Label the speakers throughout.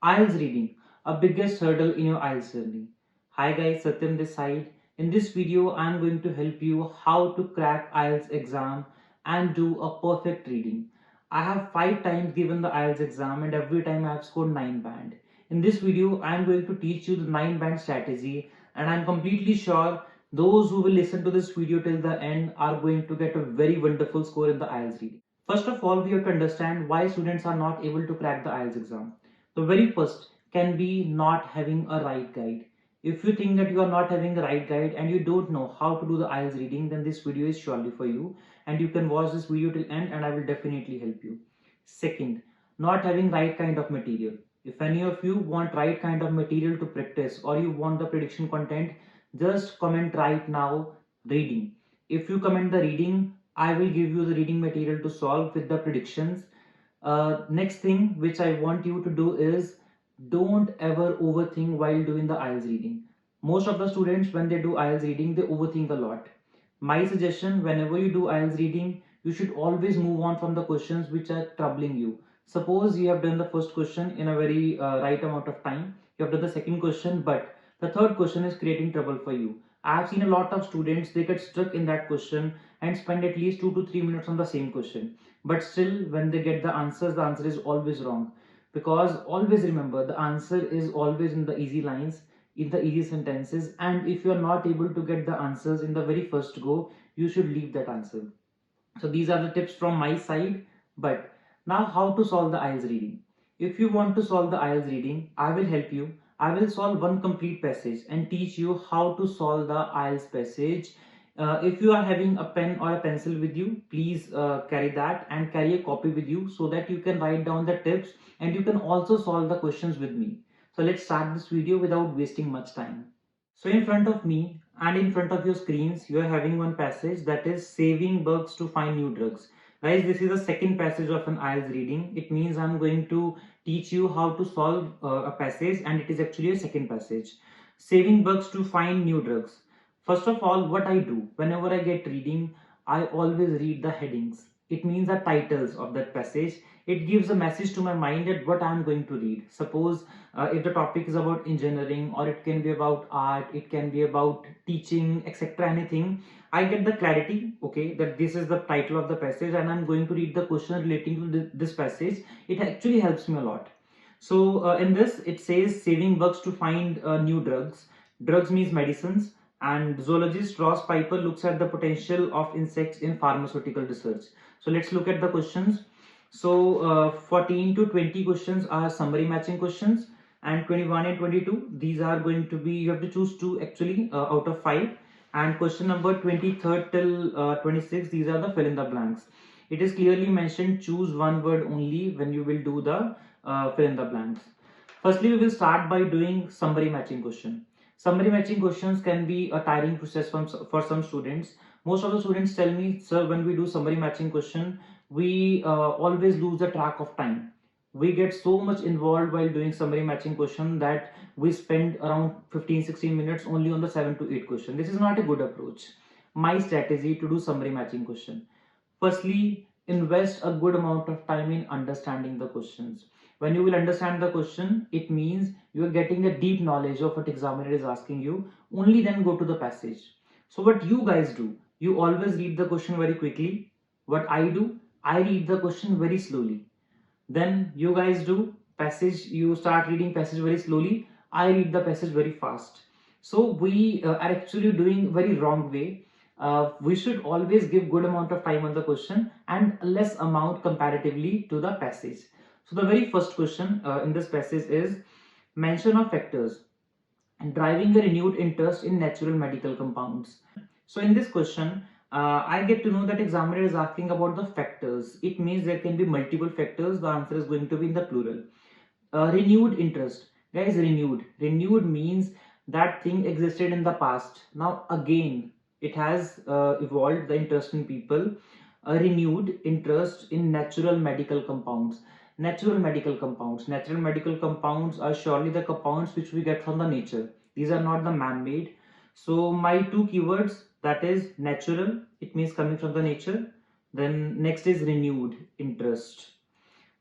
Speaker 1: IELTS reading, a biggest hurdle in your IELTS journey. Hi guys, Satyam this side. In this video, I am going to help you how to crack IELTS exam and do a perfect reading. I have 5 times given the IELTS exam and every time I have scored 9 band. In this video, I am going to teach you the 9 band strategy, and I am completely sure those who will listen to this video till the end are going to get a very wonderful score in the IELTS reading. First of all, we have to understand why students are not able to crack the IELTS exam. The very first can be not having a right guide. If you think that you are not having the right guide and you don't know how to do the IELTS reading, then this video is surely for you, and you can watch this video till end and I will definitely help you. Second, not having right kind of material. If any of you want right kind of material to practice or you want the prediction content, just comment right now reading. If you comment the reading, I will give you the reading material to solve with the predictions. Next thing which I want you to do is don't ever overthink while doing the IELTS reading. Most of the students, when they do IELTS reading, they overthink a lot. My suggestion, whenever you do IELTS reading, you should always move on from the questions which are troubling you. Suppose you have done the first question in a very right amount of time, you have done the second question, but the third question is creating trouble for you. I have seen a lot of students, they get stuck in that question and spend at least 2 to 3 minutes on the same question. But still, when they get the answer is always wrong. Because always remember, the answer is always in the easy lines, in the easy sentences, and if you are not able to get the answers in the very first go, you should leave that answer. So these are the tips from my side. But now, how to solve the IELTS reading? If you want to solve the IELTS reading, I will help you. I will solve one complete passage and teach you how to solve the IELTS passage. If you are having a pen or a pencil with you, please carry that and carry a copy with you so that you can write down the tips and you can also solve the questions with me. So let's start this video without wasting much time. So in front of me and in front of your screens, you are having one passage that is saving bugs to find new drugs. Guys, this is the second passage of an IELTS reading. It means I'm going to teach you how to solve a passage, and it is actually a second passage. Saving bugs to find new drugs. First of all, what I do whenever I get reading, I always read the headings. It means the titles of that passage. It gives a message to my mind that what I'm going to read. Suppose if the topic is about engineering, or it can be about art, it can be about teaching, etc., anything, I get the clarity, okay, that this is the title of the passage and I'm going to read the question relating to this passage. It actually helps me a lot. So in this, it says saving bugs to find new drugs. Drugs means medicines, and zoologist Ross Piper looks at the potential of insects in pharmaceutical research. So let's look at the questions. So 14 to 20 questions are summary matching questions, and 21 and 22, these are going to be, you have to choose 2 actually out of 5, and question number 23rd till 26, these are the fill in the blanks. It is clearly mentioned choose one word only when you will do the fill in the blanks. Firstly, we will start by doing summary matching question. Summary matching questions can be a tiring process for some students. Most of the students tell me, sir, when we do summary matching question, we always lose the track of time. We get so much involved while doing summary matching question that we spend around 15-16 minutes only on the 7 to 8 question. This is not a good approach. My strategy to do summary matching question: firstly, invest a good amount of time in understanding the questions. When you will understand the question, it means you are getting a deep knowledge of what examiner is asking you. Only then go to the passage. So what you guys do, you always read the question very quickly. What I do, I read the question very slowly. Then you guys do passage, you start reading passage very slowly. I read the passage very fast. So we are actually doing very wrong way. We should always give good amount of time on the question and less amount comparatively to the passage. So the very first question in this passage is mention of factors driving a renewed interest in natural medical compounds. So in this question, I get to know that examiner is asking about the factors. It means there can be multiple factors. The answer is going to be in the plural. Renewed interest. Guys, renewed. Renewed means that thing existed in the past. Now again, it has evolved the interest in people. A renewed interest in natural medical compounds. Natural medical compounds. Natural medical compounds are surely the compounds which we get from the nature. These are not the man-made. So my 2 keywords, that is natural, it means coming from the nature. Then next is renewed interest.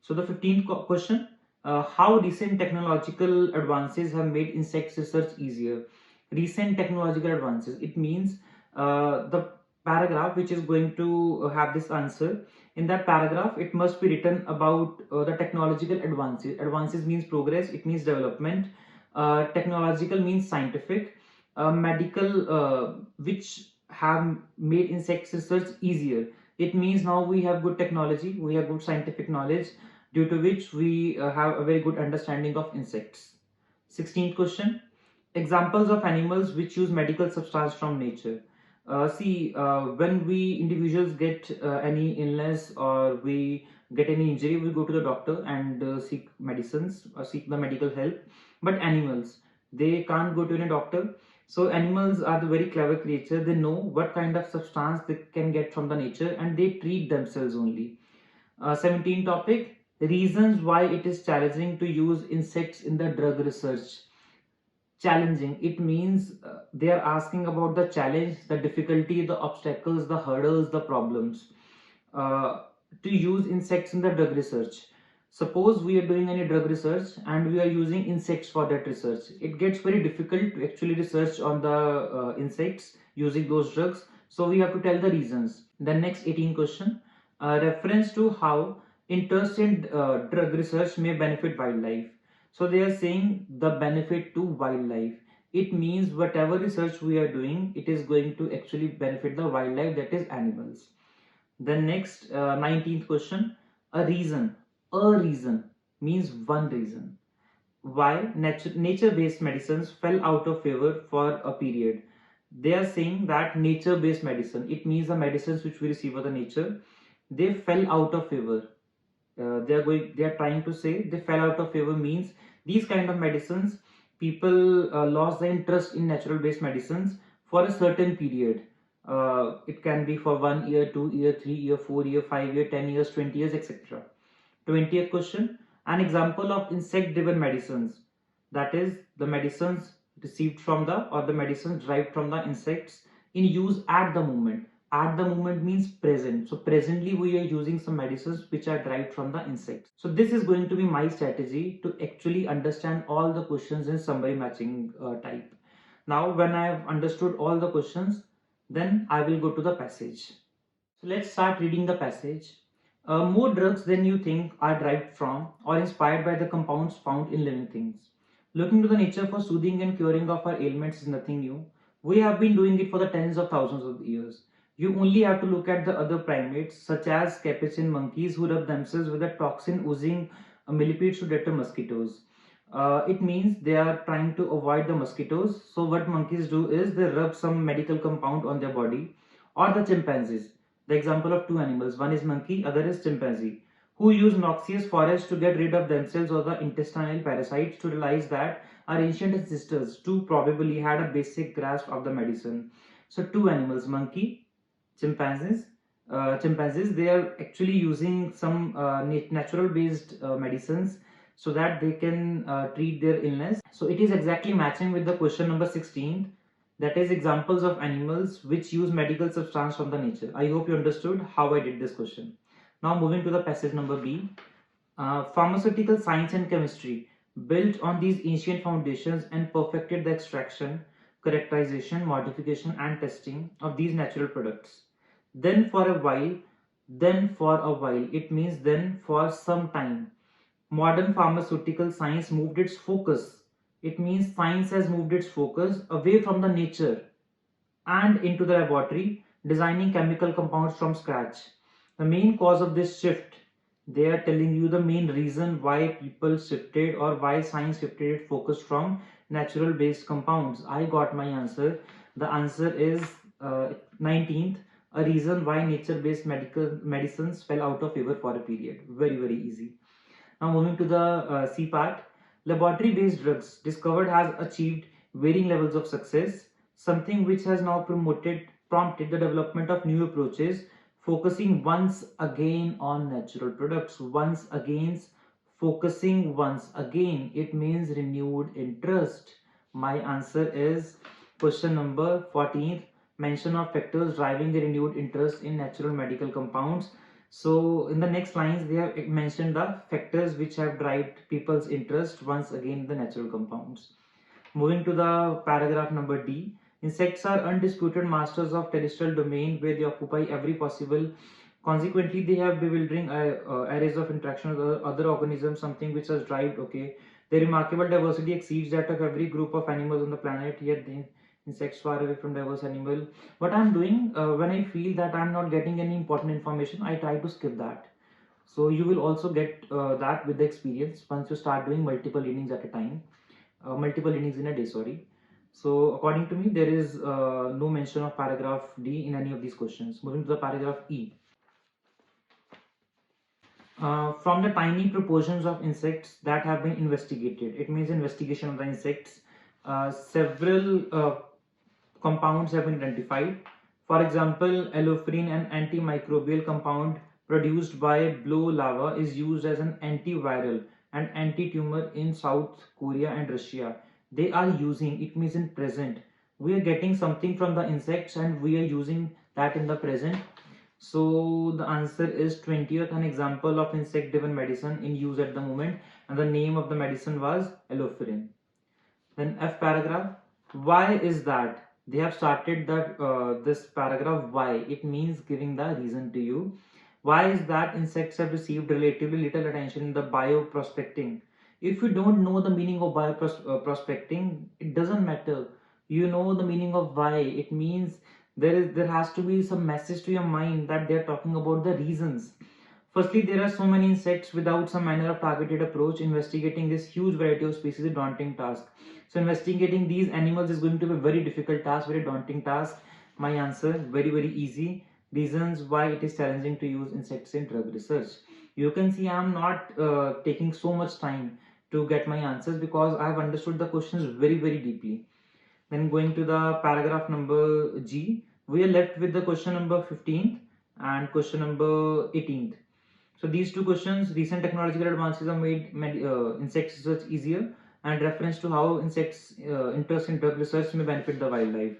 Speaker 1: So the 15th question, How recent technological advances have made insect research easier. Recent technological advances, it means the paragraph which is going to have this answer. In that paragraph, it must be written about the technological advances. Advances means progress, it means development. Technological means scientific. Medical, which have made insect research easier. It means now we have good technology, we have good scientific knowledge, due to which we have a very good understanding of insects. 16th question. Examples of animals which use medical substance from nature. When we individuals get any illness or we get any injury, we go to the doctor and seek medicines or seek the medical help. But animals, they can't go to any doctor. So animals are the very clever creature. They know what kind of substance they can get from the nature and they treat themselves only. 17 topic, reasons why it is challenging to use insects in the drug research. Challenging, it means they are asking about the challenge, the difficulty, the obstacles, the hurdles, the problems uh, to use insects in the drug research. Suppose we are doing any drug research and we are using insects for that research. It gets very difficult to actually research on the insects using those drugs. So we have to tell the reasons. The next 18 question, reference to how interest in drug research may benefit wildlife. So they are saying the benefit to wildlife. It means whatever research we are doing, it is going to actually benefit the wildlife, that is animals. The next 19th question, a reason. A reason means one reason why nature-based medicines fell out of favor for a period. They are saying that nature-based medicine, it means the medicines which we receive from the nature, they fell out of favor. They are trying to say they fell out of favor means these kind of medicines, people lost the interest in natural based medicines for a certain period. It can be for 1 year, 2 year, 3 year, 4 year, 5 year, 10 years, 20 years, etc. 20th question, an example of insect driven medicines, that is the medicines received from the or the medicines derived from the insects in use at the moment. At the moment means present. So presently we are using some medicines which are derived from the insects. So this is going to be my strategy to actually understand all the questions in summary matching type. Now when I have understood all the questions, then I will go to the passage. So let's start reading the passage. More drugs than you think are derived from or inspired by the compounds found in living things. Looking to the nature for soothing and curing of our ailments is nothing new. We have been doing it for the tens of thousands of years. You only have to look at the other primates, such as capuchin monkeys, who rub themselves with a toxin oozing millipedes to deter mosquitoes. It means they are trying to avoid the mosquitoes. So what monkeys do is they rub some medical compound on their body. Or the chimpanzees, the example of two animals, one is monkey, other is chimpanzee, who use noxious forests to get rid of themselves or the intestinal parasites, to realize that our ancient ancestors too probably had a basic grasp of the medicine. So two animals, monkey, chimpanzees. Chimpanzees, they are actually using some natural based medicines so that they can treat their illness. So it is exactly matching with the question number 16, that is examples of animals which use medical substance from the nature. I hope you understood how I did this question. Now moving to the passage number B. Pharmaceutical science and chemistry built on these ancient foundations and perfected the extraction, characterization, modification and testing of these natural products. Then for a while, it means then for some time, modern pharmaceutical science moved its focus. It means science has moved its focus away from the nature and into the laboratory, designing chemical compounds from scratch. The main cause of this shift, they are telling you the main reason why people shifted or why science shifted its focus from natural based compounds. I got my answer. The answer is 19th, a reason why nature based medical medicines fell out of favor for a period. Very, very easy. Now moving to the C part, laboratory-based drugs discovered has achieved varying levels of success, something which has now prompted the development of new approaches, focusing once again on natural products. Focusing once again, it means renewed interest. My answer is question number 14th, mention of factors driving the renewed interest in natural medical compounds. So in the next lines, they have mentioned the factors which have driven people's interest once again in the natural compounds. Moving to the paragraph number D, insects are undisputed masters of terrestrial domain where they occupy every possible. Consequently, they have bewildering arrays of interaction with other organisms, something which has driven. Okay, their remarkable diversity exceeds that of every group of animals on the planet. Yet, the insects far away from diverse animal. What I'm doing when I feel that I'm not getting any important information, I try to skip that. So you will also get that with the experience once you start doing multiple readings at a time, multiple readings in a day. Sorry. So according to me, there is no mention of paragraph D in any of these questions. Moving to the paragraph E. From the tiny proportions of insects that have been investigated, it means investigation of the insects, several compounds have been identified. For example, allophrin, an antimicrobial compound produced by blue larva, is used as an antiviral and anti-tumor in South Korea and Russia. They are using, it means in present. We are getting something from the insects and we are using that in the present. So the answer is 20th, an example of insect-driven medicine in use at the moment, and the name of the medicine was allophrin. Then F paragraph. Why is that? They have started that this paragraph. Why? It means giving the reason to you. Why is that insects have received relatively little attention in the bioprospecting? If you don't know the meaning of bioprospecting, it doesn't matter. You know the meaning of why. It means there has to be some message to your mind that they are talking about the reasons. Firstly, there are so many insects without some manner of targeted approach. Investigating this huge variety of species is a daunting task. So investigating these animals is going to be a very difficult task, very daunting task. My answer, very easy. Reasons why it is challenging to use insects in drug research. You can see I am not taking so much time to get my answers because I have understood the questions very deeply. Then going to the paragraph number G, we are left with the question number 15th and question number 18th. So these two questions, recent technological advances have made insect research easier, and reference to how insects interest in drug research may benefit the wildlife.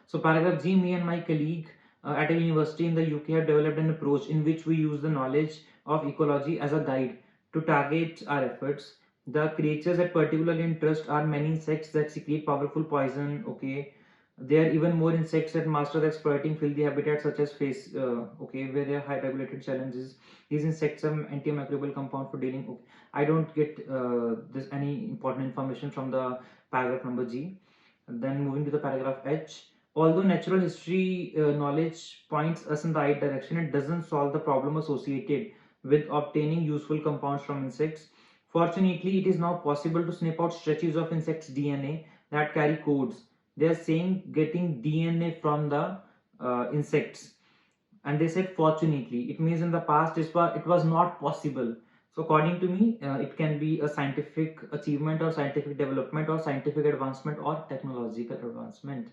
Speaker 1: So paragraph G, me and my colleague at a university in the UK have developed an approach in which we use the knowledge of ecology as a guide to target our efforts. The creatures that particularly interest are many insects that secrete powerful poison. Okay, there are even more insects that master exploiting filthy habitats such as face. Okay, where there are high regulated challenges. These insects have antimicrobial compound for dealing. Okay, I don't get this any important information from the paragraph number G. And then moving to the paragraph H. Although natural history knowledge points us in the right direction, it doesn't solve the problem associated with obtaining useful compounds from insects. Fortunately, it is now possible to snip out stretches of insects' DNA that carry codes. They are saying getting DNA from the insects, and they said fortunately. It means in the past it was not possible. So according to me, it can be a scientific achievement or scientific development or scientific advancement or technological advancement.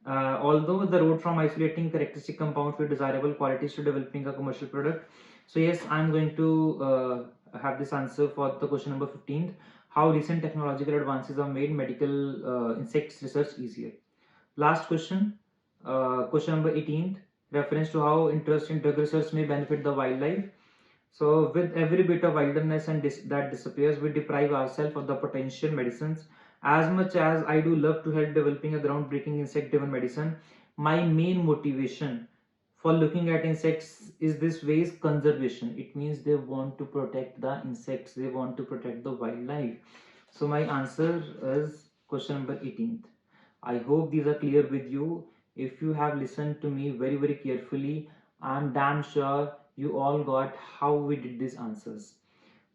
Speaker 1: Although the road from isolating characteristic compounds with desirable qualities to developing a commercial product. So yes, I'm going to have this answer for the question number 15. How recent technological advances have made medical insects research easier. Last question, question number 18, reference to how interest in drug research may benefit the wildlife. So with every bit of wilderness and that disappears, we deprive ourselves of the potential medicines. As much as I do love to help developing a groundbreaking insect-driven medicine, my main motivation for looking at insects is this way is conservation. It means they want to protect the insects, they want to protect the wildlife. So my answer is question number 18th. I hope these are clear with you. If you have listened to me very carefully, I'm damn sure you all got how we did these answers.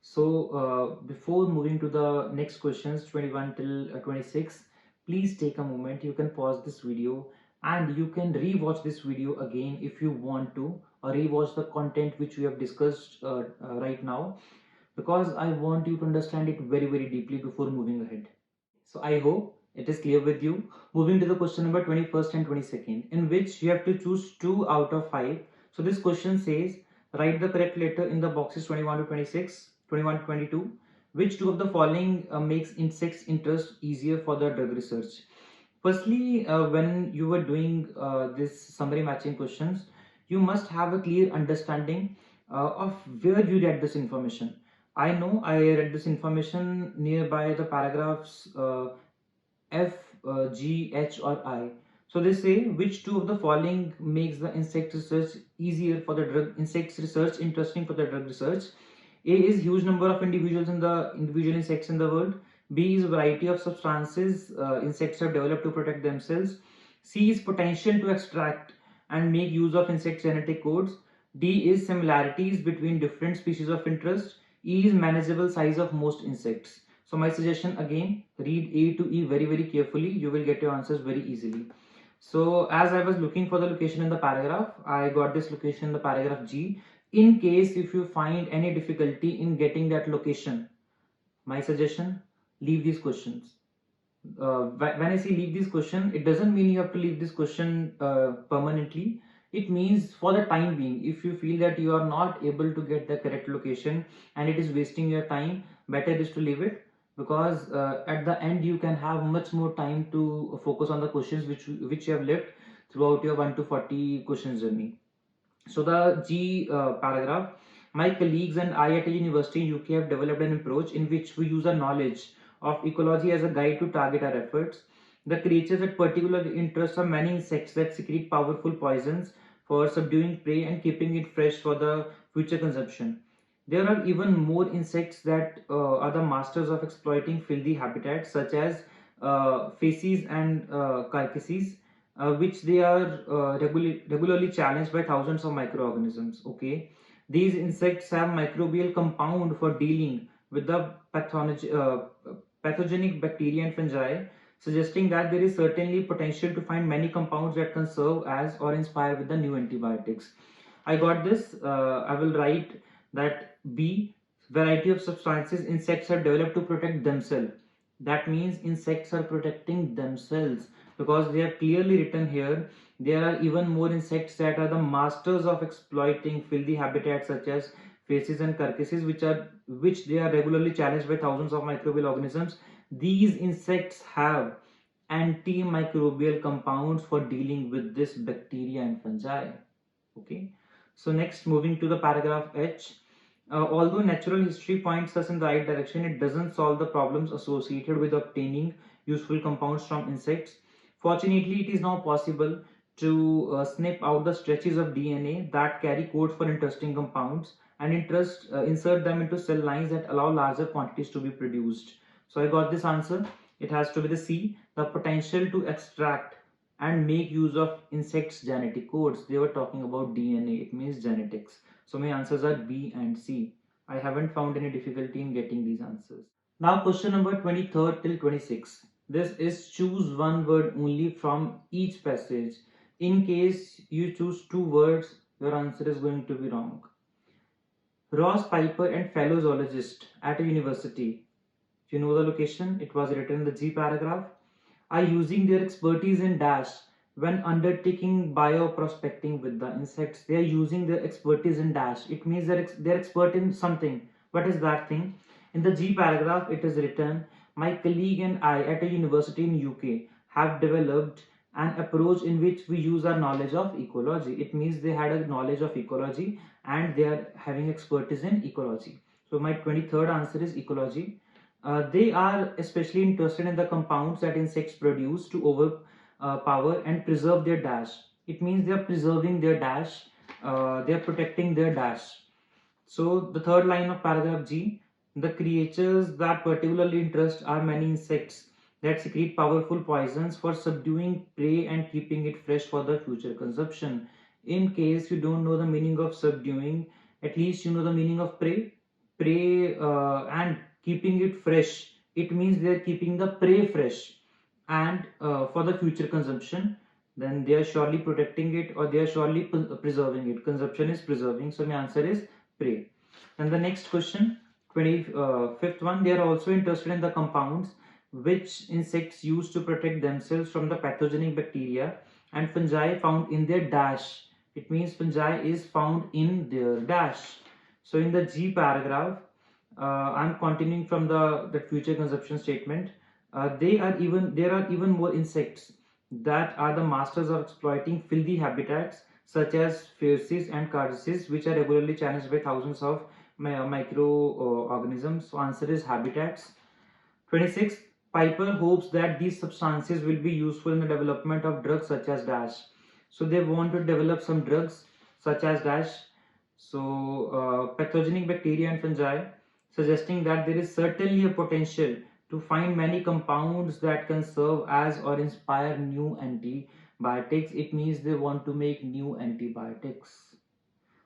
Speaker 1: So before moving to the next questions 21 till 26, please take a moment. You can pause this video and you can re-watch this video again if you want to, or re-watch the content which we have discussed right now, because I want you to understand it very deeply before moving ahead. So I hope it is clear with you. Moving to the question number 21st and 22nd, in which you have to choose 2 out of 5. So this question says, write the correct letter in the boxes 21 to 26, 21 to 22. Which two of the following makes insects interest easier for the drug research? Firstly, when you were doing this summary matching questions, you must have a clear understanding of where you read this information. I know I read this information nearby the paragraphs F, G, H, or I. So they say which two of the following makes the insect research easier for the drug insects research, interesting for the drug research. A is huge number of individual insects in the world. B is variety of substances insects have developed to protect themselves. C is potential to extract and make use of insect genetic codes. D is similarities between different species of interest. E is manageable size of most insects. So my suggestion again, read A to E very carefully. You will get your answers very easily. So as I was looking for the location in the paragraph, I got this location in the paragraph G. In case if you find any difficulty in getting that location, my suggestion, leave these questions. When I say leave this question, it doesn't mean you have to leave this question permanently. It means for the time being, if you feel that you are not able to get the correct location and it is wasting your time, better is to leave it, because at the end you can have much more time to focus on the questions which you have left throughout your 1 to 40 questions journey. So the G paragraph, my colleagues and I at a university in UK have developed an approach in which we use our knowledge of ecology as a guide to target our efforts. The creatures that particularly interest are many insects that secrete powerful poisons for subduing prey and keeping it fresh for the future consumption. There are even more insects that are the masters of exploiting filthy habitats, such as facies and carcasses, which they are regularly challenged by thousands of microorganisms. Okay, these insects have microbial compound for dealing with the pathogenic bacteria and fungi, suggesting that there is certainly potential to find many compounds that can serve as or inspire with the new antibiotics. I got this. I will write that B, variety of substances insects have developed to protect themselves. That means insects are protecting themselves, because they have clearly written here there are even more insects that are the masters of exploiting filthy habitats such as faces and carcasses, which they are regularly challenged by thousands of microbial organisms. These insects have antimicrobial compounds for dealing with this bacteria and fungi. Okay, so next, moving to the paragraph H. Although natural history points us in the right direction, it doesn't solve the problems associated with obtaining useful compounds from insects. Fortunately, it is now possible to snip out the stretches of DNA that carry codes for interesting compounds and insert them into cell lines that allow larger quantities to be produced. So I got this answer. It has to be the C, the potential to extract and make use of insects genetic codes. They were talking about DNA, it means genetics. So my answers are B and C. I haven't found any difficulty in getting these answers. Now question number 23rd till 26. This is choose one word only from each passage. In case you choose two words, your answer is going to be wrong. Ross Piper and fellow zoologist at a university. You know the location, it was written in the G paragraph, are using their expertise in dash when undertaking bioprospecting with the insects. They are using their expertise in dash. It means they're expert in something. What is that thing? In the G paragraph, it is written, my colleague and I at a university in UK have developed an approach in which we use our knowledge of ecology. It means they had a knowledge of ecology and they are having expertise in ecology. So my 23rd answer is ecology. They are especially interested in the compounds that insects produce to overpower and preserve their dash. It means they are preserving their dash, they are protecting their dash. So the third line of paragraph G, the creatures that particularly interest are many insects that secrete powerful poisons for subduing prey and keeping it fresh for the future consumption. In case you don't know the meaning of subduing, at least you know the meaning of prey. Prey and keeping it fresh. It means they are keeping the prey fresh and for the future consumption. Then they are surely protecting it, or they are surely preserving it. Consumption is preserving. So my answer is prey. And the next question, 25th one, they are also interested in the compounds which insects use to protect themselves from the pathogenic bacteria and fungi found in their dash. It means fungi is found in their dash. So in the G paragraph, I'm continuing from the future consumption statement. There are even more insects that are the masters of exploiting filthy habitats such as phases and carcasses, which are regularly challenged by thousands of microorganisms. So answer is habitats. 26. Piper hopes that these substances will be useful in the development of drugs such as dash. So they want to develop some drugs such as dash. So pathogenic bacteria and fungi, suggesting that there is certainly a potential to find many compounds that can serve as or inspire new antibiotics. It means they want to make new antibiotics.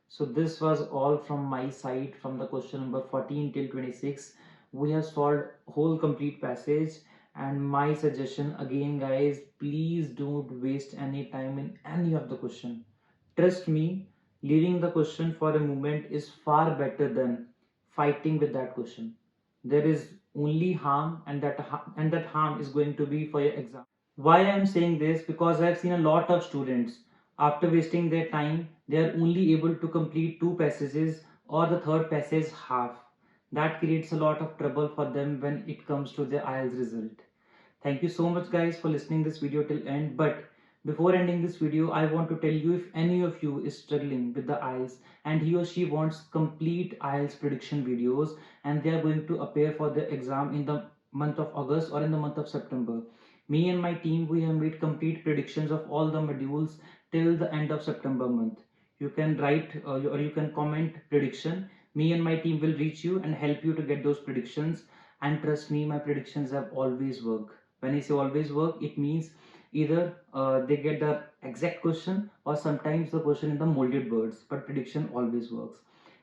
Speaker 1: So this was all from my side from the question number 14 till 26. We have solved whole complete passage, and my suggestion again guys, please don't waste any time in any of the question. Trust me, leaving the question for a moment is far better than fighting with that question. There is only harm, and that harm is going to be for your exam. Why I am saying this? Because I have seen a lot of students, after wasting their time, they are only able to complete two passages or the third passage half. That creates a lot of trouble for them when it comes to their IELTS result. Thank you so much guys for listening this video till end. But before ending this video, I want to tell you, if any of you is struggling with the IELTS and he or she wants complete IELTS prediction videos and they are going to appear for the exam in the month of August or in the month of September, me and my team, we have made complete predictions of all the modules till the end of September month. You can write or you can comment prediction. Me and my team will reach you and help you to get those predictions. And trust me, my predictions have always worked. When I say always work, it means either they get the exact question or sometimes the question in the molded words, but prediction always works.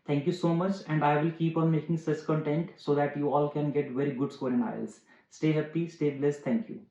Speaker 1: Thank you so much, and I will keep on making such content so that you all can get very good score in IELTS. Stay happy, stay blessed. Thank you.